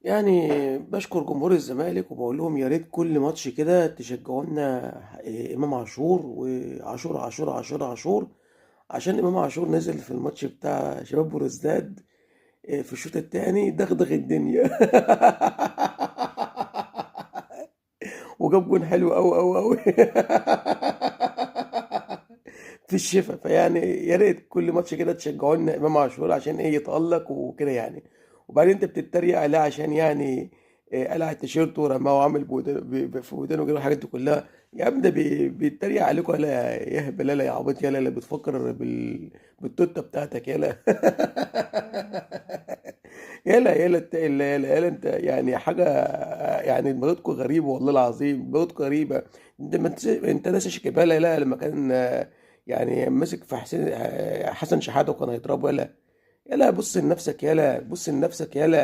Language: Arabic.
يعني بشكر جمهور الزمالك وبقول لهم يا ريت كل ماتش كده تشجعوا لنا امام عاشور وعاشور عاشور عاشور عاشور، عشان امام عاشور نزل في الماتش بتاع شباب بلوزداد في الشوط الثاني دغدغ الدنيا. وجاب جون حلو قوي قوي قوي. في الشفا، فيعني يا ريت كل ماتش كده تشجعوا لنا امام عاشور عشان ايه يتألق وكده يعني. وبعدين انت بتتريق عليه عشان يعني قلع التيشيرت ورماه وعامل في ودانه كده والحاجات دي كلها. يا ابني ده بيتريق عليكم، يالا يا هبل، يالا يا عبيط، يالا اللي بتفكر بالتوته بتاعتك، يالا. يالا يالا انت يعني حاجه، يعني دماغتكم غريبه والله العظيم، دماغتكم غريبه. انت ناسي شيكابالا لا لما كان يعني ماسك في حسين حسن شحاته وكان هيضربه، يالا. يالا بص لنفسك، يالا بص لنفسك، يالا.